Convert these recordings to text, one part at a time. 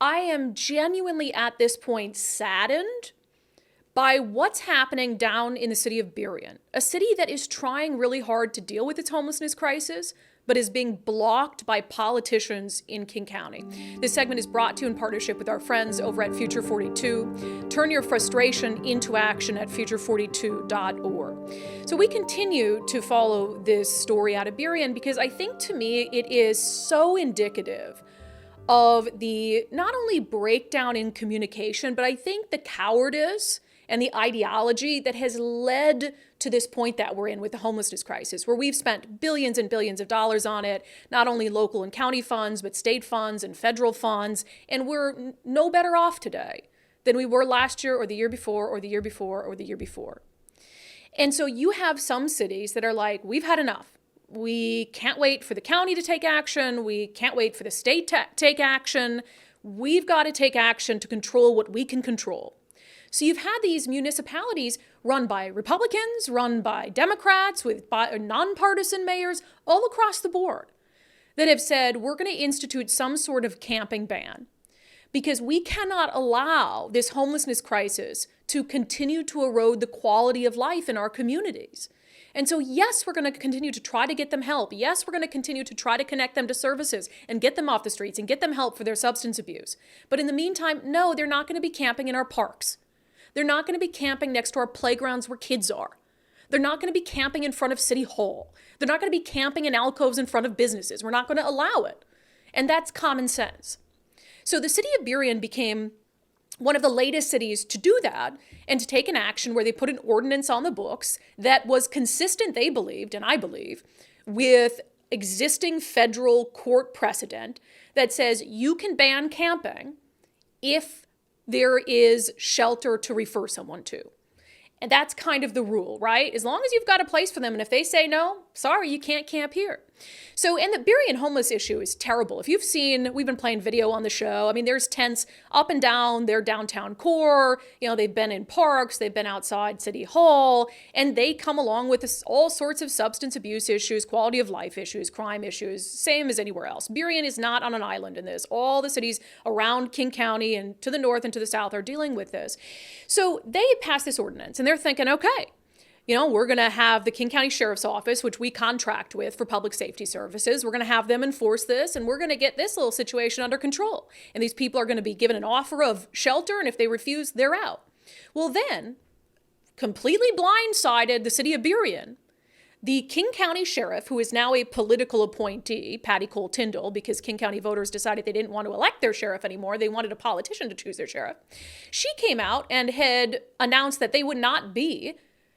I am genuinely at this point saddened by what's happening down in the city of Burien, a city that is trying really hard to deal with its homelessness crisis, but is being blocked by politicians in King County. This segment is brought to you in partnership with our friends over at Future 42. Turn your frustration into action at future42.org. So we continue to follow this story out of Burien because I think, to me, it is so indicative of the not only breakdown in communication, but I think the cowardice and the ideology that has led to this point that we're in with the homelessness crisis, where we've spent billions and billions of dollars on it, not only local and county funds, but state funds and federal funds, and we're no better off today than we were last year or the year before or the year before or the year before. And so you have some cities that are like, we've had enough. We can't wait for the county to take action. We can't wait for the state to take action. We've got to take action to control what we can control. So you've had these municipalities run by Republicans, run by Democrats, with nonpartisan mayors all across the board that have said, we're going to institute some sort of camping ban because we cannot allow this homelessness crisis to continue to erode the quality of life in our communities. And so, yes, we're going to continue to try to get them help. Yes, we're going to continue to try to connect them to services and get them off the streets and get them help for their substance abuse. But in the meantime, no, they're not going to be camping in our parks. They're not going to be camping next to our playgrounds where kids are. They're not going to be camping in front of City Hall. They're not going to be camping in alcoves in front of businesses. We're not going to allow it. And that's common sense. So the city of Burien became one of the latest cities to do that and to take an action where they put an ordinance on the books that was consistent, they believed, and I believe, with existing federal court precedent that says you can ban camping if there is shelter to refer someone to. And that's kind of the rule, right? As long as you've got a place for them, and if they say no, sorry, you can't camp here. So, and the Burien homeless issue is terrible. If you've seen, we've been playing video on the show. I mean, there's tents up and down their downtown core. You know, they've been in parks, they've been outside City Hall, and they come along with this, all sorts of substance abuse issues, quality of life issues, crime issues, same as anywhere else. Burien is not on an island in this. All the cities around King County and to the north and to the south are dealing with this. So they passed this ordinance, and they're thinking, okay, you know, we're going to have the King County Sheriff's Office, which we contract with for public safety services. We're going to have them enforce this, and we're going to get this little situation under control. And these people are going to be given an offer of shelter, and if they refuse, they're out. Well, then, completely blindsided the city of Burien, the King County Sheriff, who is now a political appointee, Patty Cole Tyndall, because King County voters decided they didn't want to elect their sheriff anymore. They wanted a politician to choose their sheriff. She came out and had announced that they would not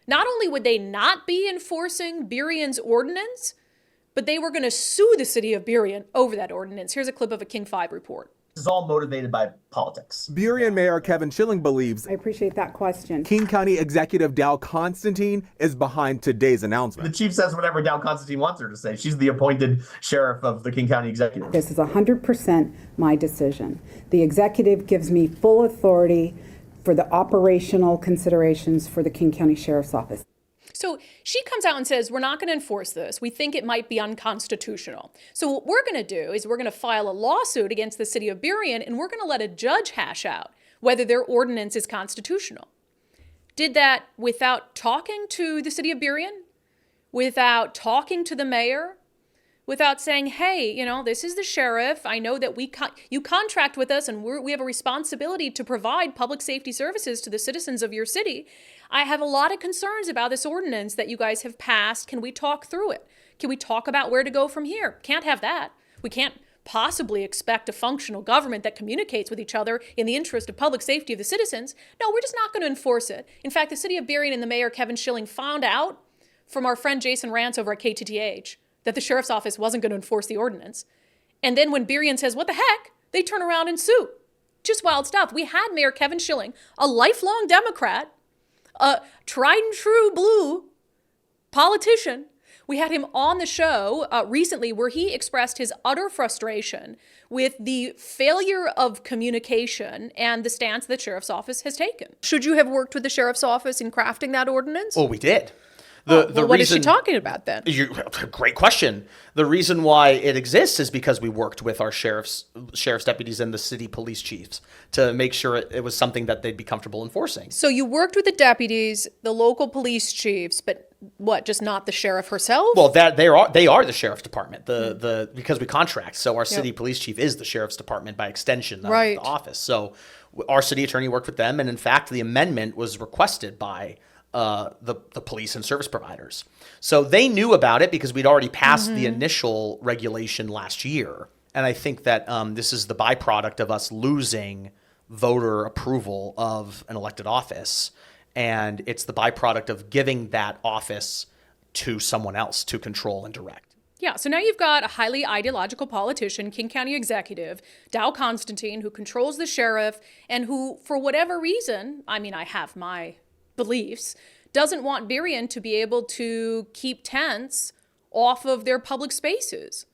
only would they not be enforcing Burien's ordinance, but they were going to sue the city of Burien over that ordinance. Here's a clip of a King 5 report. This is all motivated by politics. Burien Mayor Kevin Schilling believes I appreciate that question. King County Executive Dow Constantine is behind today's announcement. The chief says whatever Dow Constantine wants her to say. She's the appointed sheriff of the King County Executive. This is 100% my decision. The executive gives me full authority for the operational considerations for the King County Sheriff's Office. So she comes out and says, we're not going to enforce this. We think it might be unconstitutional. So what we're going to do is we're going to file a lawsuit against the city of Burien, and we're going to let a judge hash out whether their ordinance is constitutional. Did that without talking to the city of Burien, without talking to the mayor, without saying, hey, you know, this is the sheriff. I know that you contract with us and we have a responsibility to provide public safety services to the citizens of your city. I have a lot of concerns about this ordinance that you guys have passed. Can we talk through it? Can we talk about where to go from here? Can't have that. We can't possibly expect a functional government that communicates with each other in the interest of public safety of the citizens. No, we're just not going to enforce it. In fact, the city of Burien and the mayor, Kevin Schilling, found out from our friend Jason Rantz over at KTTH that the sheriff's office wasn't going to enforce the ordinance. And then when Burien says, what the heck, they turn around and sue. Just wild stuff. We had Mayor Kevin Schilling, a lifelong Democrat, a tried and true blue politician. We had him on the show recently where he expressed his utter frustration with the failure of communication and the stance the sheriff's office has taken. Should you have worked with the sheriff's office in crafting that ordinance? Well, we did. What is she talking about then? Great question. The reason why it exists is because we worked with our sheriff's deputies and the city police chiefs to make sure it was something that they'd be comfortable enforcing. So you worked with the deputies, the local police chiefs, but what, just not the sheriff herself? Well, they are the sheriff's department. Because we contract, so our city police chief is the sheriff's department by extension of the office. So our city attorney worked with them, and in fact, the amendment was requested by the police and service providers. So they knew about it because we'd already passed the initial regulation last year. And I think that this is the byproduct of us losing voter approval of an elected office. And it's the byproduct of giving that office to someone else to control and direct. Yeah, so now you've got a highly ideological politician, King County executive, Dow Constantine, who controls the sheriff and who, for whatever reason, I mean, I have my beliefs, doesn't want Burien to be able to keep tents off of their public spaces,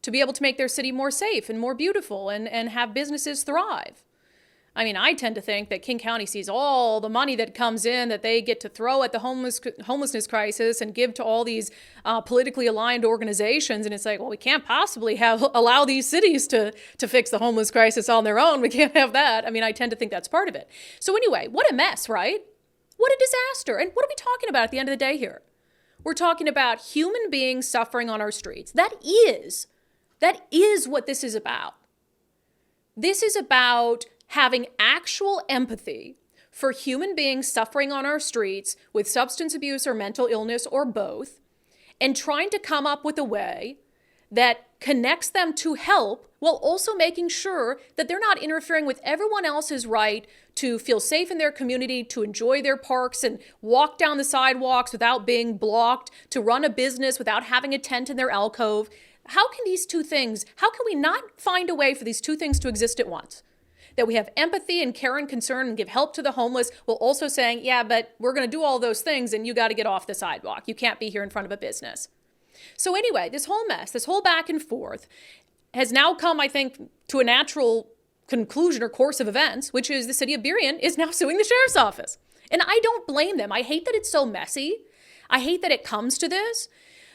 to be able to make their city more safe and more beautiful and have businesses thrive. I mean, I tend to think that King County sees all the money that comes in that they get to throw at the homelessness crisis and give to all these politically aligned organizations. And it's like, well, we can't possibly allow these cities to fix the homeless crisis on their own. We can't have that. I mean, I tend to think that's part of it. So anyway, what a mess, right? What a disaster. And what are we talking about at the end of the day here? We're talking about human beings suffering on our streets. That is what this is about. This is about having actual empathy for human beings suffering on our streets with substance abuse or mental illness or both, and trying to come up with a way that connects them to help while also making sure that they're not interfering with everyone else's right to feel safe in their community, to enjoy their parks and walk down the sidewalks without being blocked, to run a business without having a tent in their alcove. How can we not find a way for these two things to exist at once? That we have empathy and care and concern and give help to the homeless while also saying, yeah, but we're going to do all those things and you got to get off the sidewalk. You can't be here in front of a business. So anyway, this whole mess, this whole back and forth has now come, I think, to a natural conclusion or course of events, which is the city of Burien is now suing the sheriff's office. And I don't blame them. I hate that it's so messy. I hate that it comes to this.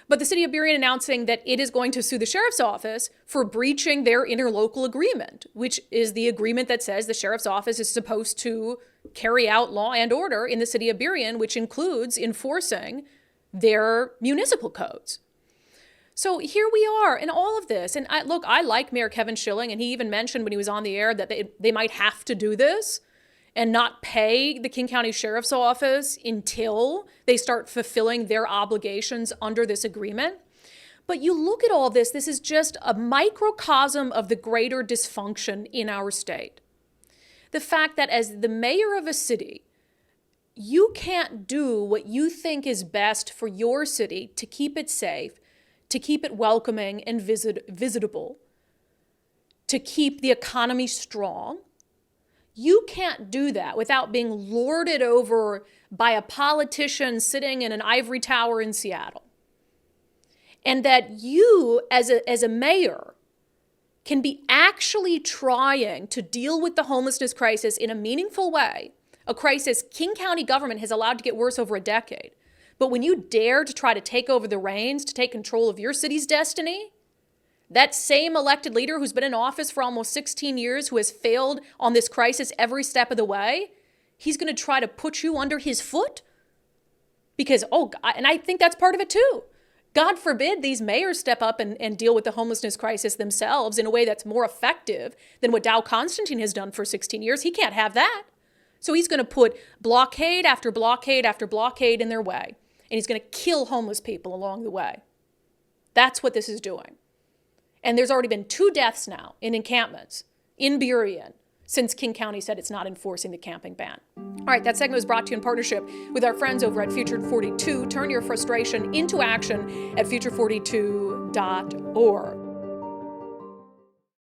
But the city of Burien announcing that it is going to sue the sheriff's office for breaching their interlocal agreement, which is the agreement that says the sheriff's office is supposed to carry out law and order in the city of Burien, which includes enforcing their municipal codes. So here we are in all of this. And I like Mayor Kevin Schilling, and he even mentioned when he was on the air that they might have to do this and not pay the King County Sheriff's Office until they start fulfilling their obligations under this agreement. But you look at all this is just a microcosm of the greater dysfunction in our state. The fact that as the mayor of a city, you can't do what you think is best for your city to keep it safe, to keep it welcoming and visitable, to keep the economy strong. You can't do that without being lorded over by a politician sitting in an ivory tower in Seattle. And that you, as a mayor, can be actually trying to deal with the homelessness crisis in a meaningful way, a crisis King County government has allowed to get worse over a decade. But when you dare to try to take over the reins, to take control of your city's destiny, that same elected leader who's been in office for almost 16 years, who has failed on this crisis every step of the way, he's going to try to put you under his foot? Because, and I think that's part of it too. God forbid these mayors step up and deal with the homelessness crisis themselves in a way that's more effective than what Dow Constantine has done for 16 years. He can't have that. So he's going to put blockade after blockade after blockade in their way. And he's going to kill homeless people along the way. That's what this is doing. And there's already been 2 deaths now in encampments in Burien since King County said it's not enforcing the camping ban. All right, that segment was brought to you in partnership with our friends over at Future 42. Turn your frustration into action at future42.org.